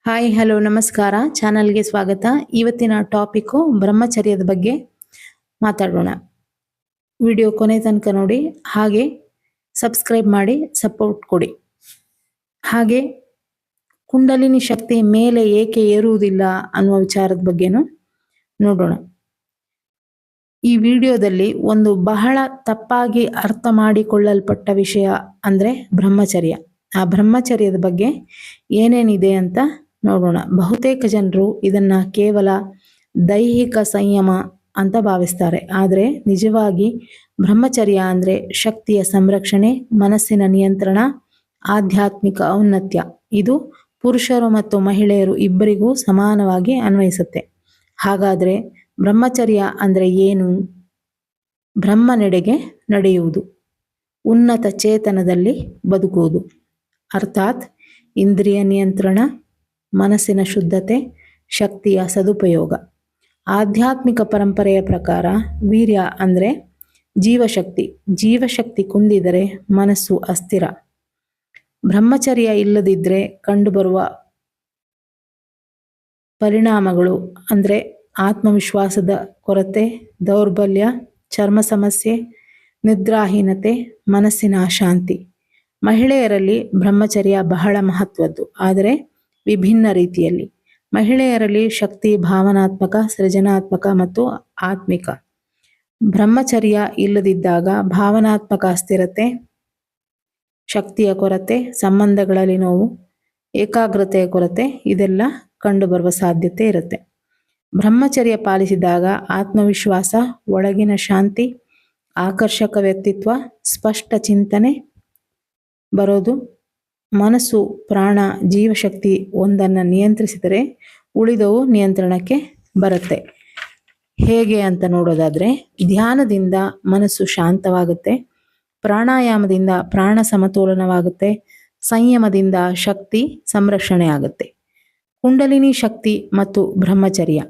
Hi hello ನಮಸ್ಕಾರ ಚಾನಲ್ಗೆ ಸ್ವಾಗತ. ಇವತ್ತಿನ ಟಾಪಿಕ್ಕು ಬ್ರಹ್ಮಚರ್ಯದ ಬಗ್ಗೆ ಮಾತಾಡೋಣ. ವಿಡಿಯೋ ಕೊನೆ ತನಕ ನೋಡಿ, ಹಾಗೆ ಸಬ್ಸ್ಕ್ರೈಬ್ ಮಾಡಿ ಸಪೋರ್ಟ್ ಕೊಡಿ. ಹಾಗೆ ಕುಂಡಲಿನಿ ಶಕ್ತಿ ಮೇಲೆ ಏಕೆ ಏರುವುದಿಲ್ಲ ಅನ್ನುವ ವಿಚಾರದ ಬಗ್ಗೆನೂ ನೋಡೋಣ. ಈ ವಿಡಿಯೋದಲ್ಲಿ ಒಂದು ಬಹಳ ತಪ್ಪಾಗಿ ಅರ್ಥ ಮಾಡಿಕೊಳ್ಳಲ್ಪಟ್ಟ ವಿಷಯ ಅಂದ್ರೆ ಬ್ರಹ್ಮಚರ್ಯ. ಆ ಬ್ರಹ್ಮಚರ್ಯದ ಬಗ್ಗೆ ಏನೇನಿದೆ ಅಂತ ನೋಡೋಣ. ಬಹುತೇಕ ಜನರು ಇದನ್ನ ಕೇವಲ ದೈಹಿಕ ಸಂಯಮ ಅಂತ ಭಾವಿಸ್ತಾರೆ. ಆದರೆ ನಿಜವಾಗಿ ಬ್ರಹ್ಮಚರ್ಯ ಅಂದ್ರೆ ಶಕ್ತಿಯ ಸಂರಕ್ಷಣೆ, ಮನಸ್ಸಿನ ನಿಯಂತ್ರಣ, ಆಧ್ಯಾತ್ಮಿಕ ಔನ್ನತ್ಯ. ಇದು ಪುರುಷರು ಮತ್ತು ಮಹಿಳೆಯರು ಇಬ್ಬರಿಗೂ ಸಮಾನವಾಗಿ ಅನ್ವಯಿಸುತ್ತೆ. ಹಾಗಾದ್ರೆ ಬ್ರಹ್ಮಚರ್ಯ ಅಂದ್ರೆ ಏನು? ಬ್ರಹ್ಮನೆಡೆಗೆ ನಡೆಯುವುದು, ಉನ್ನತ ಚೇತನದಲ್ಲಿ ಬದುಕುವುದು, ಅರ್ಥಾತ್ ಇಂದ್ರಿಯ ನಿಯಂತ್ರಣ, ಮನಸ್ಸಿನ ಶುದ್ಧತೆ, ಶಕ್ತಿಯ ಸದುಪಯೋಗ. ಆಧ್ಯಾತ್ಮಿಕ ಪರಂಪರೆಯ ಪ್ರಕಾರ ವೀರ್ಯ ಅಂದ್ರೆ ಜೀವಶಕ್ತಿ. ಜೀವಶಕ್ತಿ ಕುಂದಿದರೆ ಮನಸ್ಸು ಅಸ್ಥಿರ. ಬ್ರಹ್ಮಚರ್ಯ ಇಲ್ಲದಿದ್ರೆ ಕಂಡುಬರುವ ಪರಿಣಾಮಗಳು ಅಂದ್ರೆ ಆತ್ಮವಿಶ್ವಾಸದ ಕೊರತೆ, ದೌರ್ಬಲ್ಯ, ಚರ್ಮ ಸಮಸ್ಯೆ, ನಿದ್ರಾಹೀನತೆ, ಮನಸ್ಸಿನ ಅಶಾಂತಿ. ಮಹಿಳೆಯರಲ್ಲಿ ಬ್ರಹ್ಮಚರ್ಯ ಬಹಳ ಮಹತ್ವದ್ದು, ಆದರೆ ವಿಭಿನ್ನ ರೀತಿಯಲ್ಲಿ. ಮಹಿಳೆಯರಲ್ಲಿ ಶಕ್ತಿ ಭಾವನಾತ್ಮಕ, ಸೃಜನಾತ್ಮಕ ಮತ್ತು ಆತ್ಮಿಕ. ಬ್ರಹ್ಮಚರ್ಯ ಇಲ್ಲದಿದ್ದಾಗ ಭಾವನಾತ್ಮಕ ಅಸ್ಥಿರತೆ, ಶಕ್ತಿಯ ಕೊರತೆ, ಸಂಬಂಧಗಳಲ್ಲಿ ನೋವು, ಏಕಾಗ್ರತೆಯ ಕೊರತೆ ಇದೆಲ್ಲ ಕಂಡುಬರುವ ಸಾಧ್ಯತೆ ಇರುತ್ತೆ. ಬ್ರಹ್ಮಚರ್ಯ ಪಾಲಿಸಿದಾಗ ಆತ್ಮವಿಶ್ವಾಸ, ಒಳಗಿನ ಶಾಂತಿ, ಆಕರ್ಷಕ ವ್ಯಕ್ತಿತ್ವ, ಸ್ಪಷ್ಟ ಚಿಂತನೆ ಬರೋದು. ಮನಸ್ಸು, ಪ್ರಾಣ, ಜೀವಶಕ್ತಿ ಒಂದನ್ನು ನಿಯಂತ್ರಿಸಿದರೆ ಉಳಿದವು ನಿಯಂತ್ರಣಕ್ಕೆ ಬರುತ್ತೆ. ಹೇಗೆ ಅಂತ ನೋಡೋದಾದ್ರೆ, ಧ್ಯಾನದಿಂದ ಮನಸ್ಸು ಶಾಂತವಾಗುತ್ತೆ, ಪ್ರಾಣಾಯಾಮದಿಂದ ಪ್ರಾಣ ಸಮತೋಲನವಾಗುತ್ತೆ, ಸಂಯಮದಿಂದ ಶಕ್ತಿ ಸಂರಕ್ಷಣೆ ಆಗುತ್ತೆ. ಕುಂಡಲಿನಿ ಶಕ್ತಿ ಮತ್ತು ಬ್ರಹ್ಮಚರ್ಯ.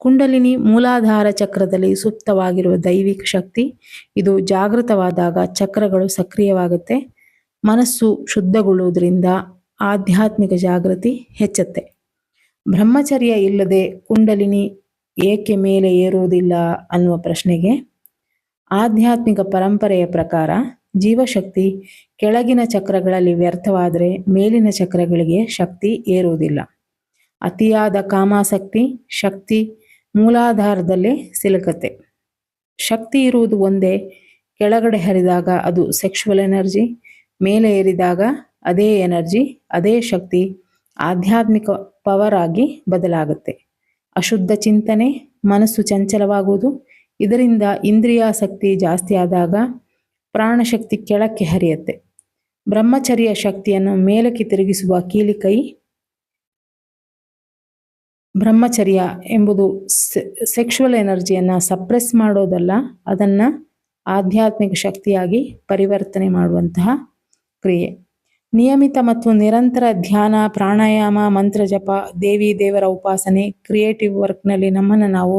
ಕುಂಡಲಿನಿ ಮೂಲಾಧಾರ ಚಕ್ರದಲ್ಲಿ ಸುಪ್ತವಾಗಿರುವ ದೈವಿಕ ಶಕ್ತಿ. ಇದು ಜಾಗೃತವಾದಾಗ ಚಕ್ರಗಳು ಸಕ್ರಿಯವಾಗುತ್ತೆ, ಮನಸ್ಸು ಶುದ್ಧಗೊಳ್ಳುವುದರಿಂದ ಆಧ್ಯಾತ್ಮಿಕ ಜಾಗೃತಿ ಹೆಚ್ಚುತ್ತೆ. ಬ್ರಹ್ಮಚರ್ಯ ಇಲ್ಲದೆ ಕುಂಡಲಿನಿ ಏಕೆ ಮೇಲೆ ಏರುವುದಿಲ್ಲ ಅನ್ನುವ ಪ್ರಶ್ನೆಗೆ ಆಧ್ಯಾತ್ಮಿಕ ಪರಂಪರೆಯ ಪ್ರಕಾರ ಜೀವಶಕ್ತಿ ಕೆಳಗಿನ ಚಕ್ರಗಳಲ್ಲಿ ವ್ಯರ್ಥವಾದರೆ ಮೇಲಿನ ಚಕ್ರಗಳಿಗೆ ಶಕ್ತಿ ಏರುವುದಿಲ್ಲ. ಅತಿಯಾದ ಕಾಮಾಸಕ್ತಿ ಶಕ್ತಿ ಮೂಲಾಧಾರದಲ್ಲೇ ಸಿಲುಕತ್ತೆ. ಶಕ್ತಿ ಇರುವುದು ಒಂದೇ, ಕೆಳಗಡೆ ಹರಿದಾಗ ಅದು ಸೆಕ್ಷುವಲ್ ಎನರ್ಜಿ, ಮೇಲೆ ಏರಿದಾಗ ಅದೇ ಎನರ್ಜಿ, ಅದೇ ಶಕ್ತಿ ಆಧ್ಯಾತ್ಮಿಕ ಪವರ್ ಆಗಿ ಬದಲಾಗುತ್ತೆ. ಅಶುದ್ಧ ಚಿಂತನೆ, ಮನಸ್ಸು ಚಂಚಲವಾಗುವುದು. ಇದರಿಂದ ಇಂದ್ರಿಯಾಸಕ್ತಿ ಜಾಸ್ತಿ ಆದಾಗ ಪ್ರಾಣಶಕ್ತಿ ಕೆಳಕ್ಕೆ ಹರಿಯುತ್ತೆ. ಬ್ರಹ್ಮಚರ್ಯ ಶಕ್ತಿಯನ್ನು ಮೇಲಕ್ಕೆ ತಿರುಗಿಸುವ ಕೀಲಿಕೈ. ಬ್ರಹ್ಮಚರ್ಯ ಎಂಬುದು ಸೆಕ್ಷುವಲ್ ಎನರ್ಜಿಯನ್ನು ಸಪ್ರೆಸ್ ಮಾಡೋದಲ್ಲ, ಅದನ್ನು ಆಧ್ಯಾತ್ಮಿಕ ಶಕ್ತಿಯಾಗಿ ಪರಿವರ್ತನೆ ಮಾಡುವಂತಹ ಕ್ರಿಯೆ. ನಿಯಮಿತ ಮತ್ತು ನಿರಂತರ ಧ್ಯಾನ, ಪ್ರಾಣಾಯಾಮ, ಮಂತ್ರ ಜಪ, ದೇವಿ ದೇವರ ಉಪಾಸನೆ, ಕ್ರಿಯೇಟಿವ್ ವರ್ಕ್ನಲ್ಲಿ ನಮ್ಮನ್ನು ನಾವು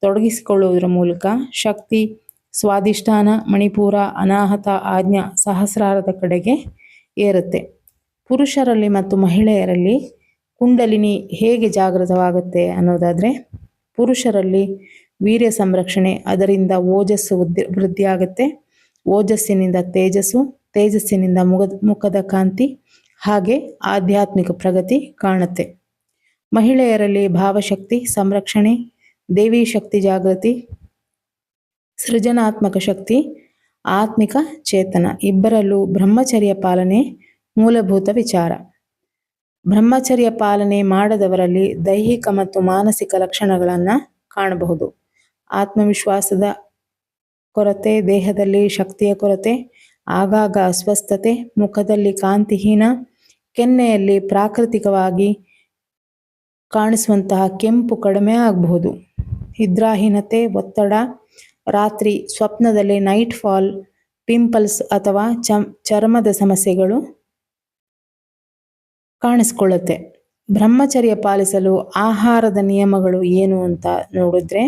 ತೊಡಗಿಸಿಕೊಳ್ಳುವುದರ ಮೂಲಕ ಶಕ್ತಿ ಸ್ವಾಧಿಷ್ಠಾನ, ಮಣಿಪೂರ, ಅನಾಹತ, ಆಜ್ಞಾ, ಸಹಸ್ರಾರದ ಕಡೆಗೆ ಏರುತ್ತೆ. ಪುರುಷರಲ್ಲಿ ಮತ್ತು ಮಹಿಳೆಯರಲ್ಲಿ ಕುಂಡಲಿನಿ ಹೇಗೆ ಜಾಗೃತವಾಗುತ್ತೆ ಅನ್ನೋದಾದರೆ, ಪುರುಷರಲ್ಲಿ ವೀರ್ಯ ಸಂರಕ್ಷಣೆ, ಅದರಿಂದ ಓಜಸ್ಸು ವೃದ್ಧಿಯಾಗುತ್ತೆ, ಓಜಸ್ಸಿನಿಂದ ತೇಜಸ್ಸು, ತೇಜಸ್ಸಿನಿಂದ ಮುಖದ ಕಾಂತಿ, ಹಾಗೆ ಆಧ್ಯಾತ್ಮಿಕ ಪ್ರಗತಿ ಕಾಣುತ್ತೆ. ಮಹಿಳೆಯರಲ್ಲಿ ಭಾವಶಕ್ತಿ ಸಂರಕ್ಷಣೆ, ದೇವಿ ಶಕ್ತಿ ಜಾಗೃತಿ, ಸೃಜನಾತ್ಮಕ ಶಕ್ತಿ, ಆತ್ಮಿಕ ಚೇತನ. ಇಬ್ಬರಲ್ಲೂ ಬ್ರಹ್ಮಚರ್ಯ ಪಾಲನೆ ಮೂಲಭೂತ ವಿಚಾರ. ಬ್ರಹ್ಮಚರ್ಯ ಪಾಲನೆ ಮಾಡದವರಲ್ಲಿ ದೈಹಿಕ ಮತ್ತು ಮಾನಸಿಕ ಲಕ್ಷಣಗಳನ್ನು ಕಾಣಬಹುದು. ಆತ್ಮವಿಶ್ವಾಸದ ಕೊರತೆ, ದೇಹದಲ್ಲಿ ಶಕ್ತಿಯ ಕೊರತೆ, ಆಗಾಗ ಅಸ್ವಸ್ಥತೆ, ಮುಖದಲ್ಲಿ ಕಾಂತಿಹೀನ, ಕೆನ್ನೆಯಲ್ಲಿ ಪ್ರಾಕೃತಿಕವಾಗಿ ಕಾಣಿಸುವಂತಹ ಕೆಂಪು ಕಡಿಮೆ ಆಗಬಹುದು. ನಿದ್ರಾಹೀನತೆ, ಒತ್ತಡ, ರಾತ್ರಿ ಸ್ವಪ್ನದಲ್ಲಿ ನೈಟ್ ಫಾಲ್, ಪಿಂಪಲ್ಸ್ ಅಥವಾ ಚರ್ಮದ ಸಮಸ್ಯೆಗಳು ಕಾಣಿಸ್ಕೊಳ್ಳುತ್ತೆ. ಬ್ರಹ್ಮಚರ್ಯ ಪಾಲಿಸಲು ಆಹಾರದ ನಿಯಮಗಳು ಏನು ಅಂತ ನೋಡಿದ್ರೆ,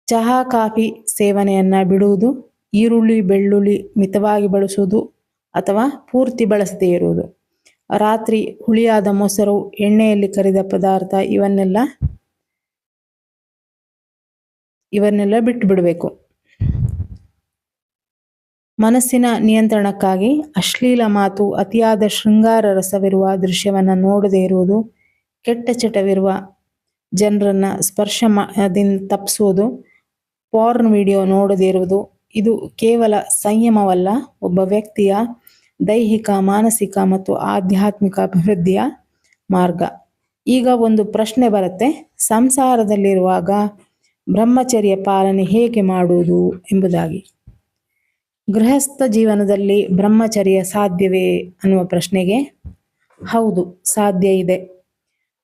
ಚಹಾ ಕಾಫಿ ಸೇವನೆಯನ್ನು ಬಿಡುವುದು, ಈರುಳ್ಳಿ ಬೆಳ್ಳುಳ್ಳಿ ಮಿತವಾಗಿ ಬಳಸುವುದು ಅಥವಾ ಪೂರ್ತಿ ಬಳಸದೇ ಇರುವುದು, ರಾತ್ರಿ ಹುಳಿಯಾದ ಮೊಸರು, ಎಣ್ಣೆಯಲ್ಲಿ ಕರಿದ ಪದಾರ್ಥ ಇವನ್ನೆಲ್ಲ ಬಿಟ್ಟು ಬಿಡಬೇಕು. ಮನಸ್ಸಿನ ನಿಯಂತ್ರಣಕ್ಕಾಗಿ ಅಶ್ಲೀಲ ಮಾತು, ಅತಿಯಾದ ಶೃಂಗಾರ ರಸವಿರುವ ದೃಶ್ಯವನ್ನು ನೋಡದೇ ಇರುವುದು, ಕೆಟ್ಟ ಚಟವಿರುವ ಜನರನ್ನ ಸ್ಪರ್ಶದಿಂದ ತಪ್ಪಿಸುವುದು, ಪಾರ್ನ್ ವಿಡಿಯೋ ನೋಡದೇ ಇರುವುದು, ಇದು ಕೇವಲ ಸಂಯಮವಲ್ಲ, ಒಬ್ಬ ವ್ಯಕ್ತಿಯ ದೈಹಿಕ, ಮಾನಸಿಕ ಮತ್ತು ಆಧ್ಯಾತ್ಮಿಕ ಅಭಿವೃದ್ಧಿಯ ಮಾರ್ಗ. ಈಗ ಒಂದು ಪ್ರಶ್ನೆ ಬರುತ್ತೆ, ಸಂಸಾರದಲ್ಲಿರುವಾಗ ಬ್ರಹ್ಮಚರ್ಯ ಪಾಲನೆ ಹೇಗೆ ಮಾಡುವುದು ಎಂಬುದಾಗಿ. ಗೃಹಸ್ಥ ಜೀವನದಲ್ಲಿ ಬ್ರಹ್ಮಚರ್ಯ ಸಾಧ್ಯವೇ ಅನ್ನುವ ಪ್ರಶ್ನೆಗೆ ಹೌದು, ಸಾಧ್ಯ ಇದೆ.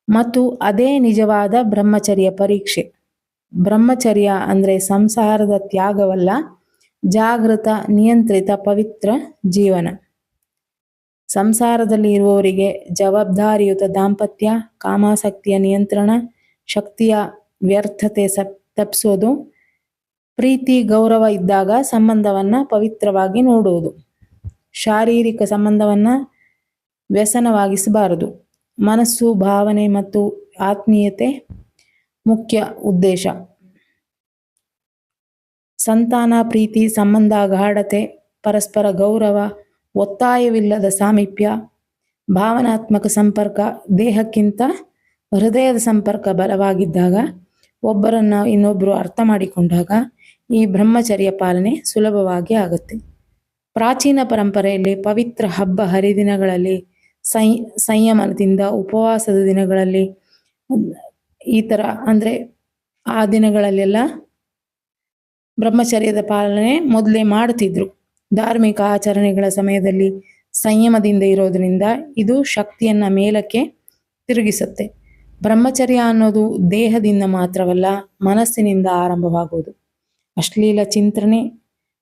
ಮತ್ತು ಅದೇ ನಿಜವಾದ ಬ್ರಹ್ಮಚರ್ಯ ಪರೀಕ್ಷೆ. ಬ್ರಹ್ಮಚರ್ಯ ಅಂದರೆ ಸಂಸಾರದ ತ್ಯಾಗವಲ್ಲ, ಜಾಗೃತ, ನಿಯಂತ್ರಿತ, ಪವಿತ್ರ ಜೀವನ. ಸಂಸಾರದಲ್ಲಿ ಇರುವವರಿಗೆ ಜವಾಬ್ದಾರಿಯುತ ದಾಂಪತ್ಯ, ಕಾಮಾಸಕ್ತಿಯ ನಿಯಂತ್ರಣ, ಶಕ್ತಿಯ ವ್ಯರ್ಥತೆ ತಪ್ಪಿಸೋದು, ಪ್ರೀತಿ ಗೌರವ ಇದ್ದಾಗ ಸಂಬಂಧವನ್ನ ಪವಿತ್ರವಾಗಿ ನೋಡುವುದು, ಶಾರೀರಿಕ ಸಂಬಂಧವನ್ನ ವ್ಯಸನವಾಗಿಸಬಾರದು, ಮನಸ್ಸು, ಭಾವನೆ ಮತ್ತು ಆತ್ಮೀಯತೆ ಮುಖ್ಯ ಉದ್ದೇಶ, ಸಂತಾನ, ಪ್ರೀತಿ, ಸಂಬಂಧ ಗಾಢತೆ, ಪರಸ್ಪರ ಗೌರವ, ಒತ್ತಾಯವಿಲ್ಲದ ಸಾಮೀಪ್ಯ, ಭಾವನಾತ್ಮಕ ಸಂಪರ್ಕ, ದೇಹಕ್ಕಿಂತ ಹೃದಯದ ಸಂಪರ್ಕ ಬಲವಾಗಿದ್ದಾಗ, ಒಬ್ಬರನ್ನ ಇನ್ನೊಬ್ಬರು ಅರ್ಥ ಮಾಡಿಕೊಂಡಾಗ ಈ ಬ್ರಹ್ಮಚರ್ಯ ಪಾಲನೆ ಸುಲಭವಾಗಿ ಆಗುತ್ತೆ. ಪ್ರಾಚೀನ ಪರಂಪರೆಯಲ್ಲಿ ಪವಿತ್ರ ಹಬ್ಬ ಹರಿದಿನಗಳಲ್ಲಿ, ಸಂಯಮನದಿಂದ ಉಪವಾಸದ ದಿನಗಳಲ್ಲಿ, ಈ ಥರ ಅಂದರೆ ಆ ದಿನಗಳಲ್ಲೆಲ್ಲ ಬ್ರಹ್ಮಚರ್ಯದ ಪಾಲನೆ ಮೊದಲೇ ಮಾಡ್ತಿದ್ರು. ಧಾರ್ಮಿಕ ಆಚರಣೆಗಳ ಸಮಯದಲ್ಲಿ ಸಂಯಮದಿಂದ ಇರೋದ್ರಿಂದ ಇದು ಶಕ್ತಿಯನ್ನ ಮೇಲಕ್ಕೆ ತಿರುಗಿಸುತ್ತೆ. ಬ್ರಹ್ಮಚರ್ಯ ಅನ್ನೋದು ದೇಹದಿಂದ ಮಾತ್ರವಲ್ಲ, ಮನಸ್ಸಿನಿಂದ ಆರಂಭವಾಗುವುದು. ಅಶ್ಲೀಲ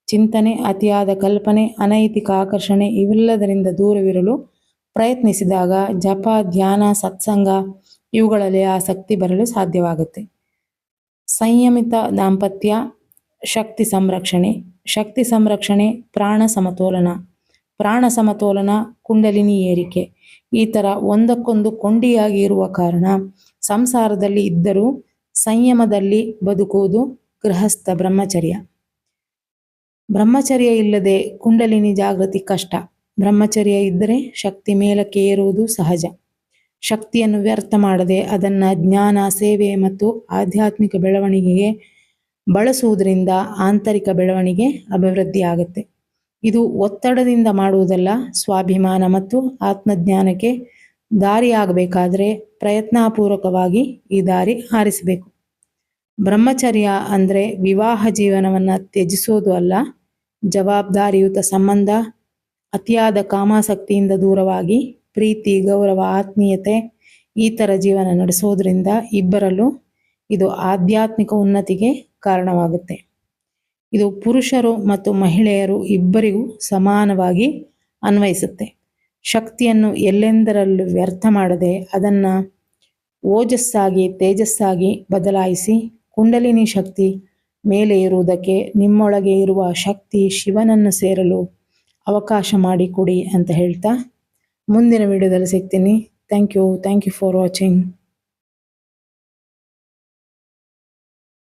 ಚಿಂತನೆ, ಅತಿಯಾದ ಕಲ್ಪನೆ, ಅನೈತಿಕ ಆಕರ್ಷಣೆ ಇವೆಲ್ಲದರಿಂದ ದೂರವಿರಲು ಪ್ರಯತ್ನಿಸಿದಾಗ ಜಪ, ಧ್ಯಾನ, ಸತ್ಸಂಗ ಇವುಗಳಲ್ಲಿ ಆಸಕ್ತಿ ಬರಲು ಸಾಧ್ಯವಾಗುತ್ತೆ. ಸಂಯಮಿತ ದಾಂಪತ್ಯ, ಶಕ್ತಿ ಸಂರಕ್ಷಣೆ, ಪ್ರಾಣ ಸಮತೋಲನ, ಕುಂಡಲಿನಿ ಏರಿಕೆ, ಈ ಥರ ಒಂದಕ್ಕೊಂದು ಕೊಂಡಿಯಾಗಿ ಇರುವ ಕಾರಣ ಸಂಸಾರದಲ್ಲಿ ಇದ್ದರೂ ಸಂಯಮದಲ್ಲಿ ಬದುಕುವುದು ಗೃಹಸ್ಥ ಬ್ರಹ್ಮಚರ್ಯ. ಬ್ರಹ್ಮಚರ್ಯ ಇಲ್ಲದೆ ಕುಂಡಲಿನಿ ಜಾಗೃತಿ ಕಷ್ಟ. ಬ್ರಹ್ಮಚರ್ಯ ಇದ್ದರೆ ಶಕ್ತಿ ಮೇಲಕ್ಕೆ ಏರುವುದು ಸಹಜ. ಶಕ್ತಿಯನ್ನು ವ್ಯರ್ಥ ಮಾಡದೆ ಅದನ್ನ ಜ್ಞಾನ, ಸೇವೆ ಮತ್ತು ಆಧ್ಯಾತ್ಮಿಕ ಬೆಳವಣಿಗೆಗೆ ಬಳಸುವುದರಿಂದ ಆಂತರಿಕ ಬೆಳವಣಿಗೆ, ಅಭಿವೃದ್ಧಿ ಆಗುತ್ತೆ. ಇದು ಒತ್ತಡದಿಂದ ಮಾಡುವುದಲ್ಲ, ಸ್ವಾಭಿಮಾನ ಮತ್ತು ಆತ್ಮಜ್ಞಾನಕ್ಕೆ ದಾರಿಯಾಗಬೇಕಾದ್ರೆ ಪ್ರಯತ್ನಪೂರ್ವಕವಾಗಿ ಈ ದಾರಿ ಆರಿಸಬೇಕು. ಬ್ರಹ್ಮಚರ್ಯ ಅಂದರೆ ವಿವಾಹ ಜೀವನವನ್ನು ತ್ಯಜಿಸೋದು ಅಲ್ಲ, ಜವಾಬ್ದಾರಿಯುತ ಸಂಬಂಧ, ಅತಿಯಾದ ಕಾಮಾಸಕ್ತಿಯಿಂದ ದೂರವಾಗಿ ಪ್ರೀತಿ, ಗೌರವ, ಆತ್ಮೀಯತೆ ಈ ಥರ ಜೀವನ ನಡೆಸೋದ್ರಿಂದ ಇಬ್ಬರಲ್ಲೂ ಇದು ಆಧ್ಯಾತ್ಮಿಕ ಉನ್ನತಿಗೆ ಕಾರಣವಾಗುತ್ತೆ. ಇದು ಪುರುಷರು ಮತ್ತು ಮಹಿಳೆಯರು ಇಬ್ಬರಿಗೂ ಸಮಾನವಾಗಿ ಅನ್ವಯಿಸುತ್ತೆ. ಶಕ್ತಿಯನ್ನು ಎಲ್ಲೆಂದರಲ್ಲೂ ವ್ಯರ್ಥ ಮಾಡದೆ ಅದನ್ನು ಓಜಸ್ಸಾಗಿ, ತೇಜಸ್ಸಾಗಿ ಬದಲಾಯಿಸಿ ಕುಂಡಲಿನಿ ಶಕ್ತಿ ಮೇಲೆ ಇರುವುದಕ್ಕೆ ನಿಮ್ಮೊಳಗೆ ಇರುವ ಶಕ್ತಿ ಶಿವನನ್ನು ಸೇರಲು ಅವಕಾಶ ಮಾಡಿಕೊಡಿ ಅಂತ ಹೇಳ್ತಾ ಮುಂದಿನ ವಿಡಿಯೋದಲ್ಲಿ ಸಿಗ್ತೀನಿ. Thank you for watching.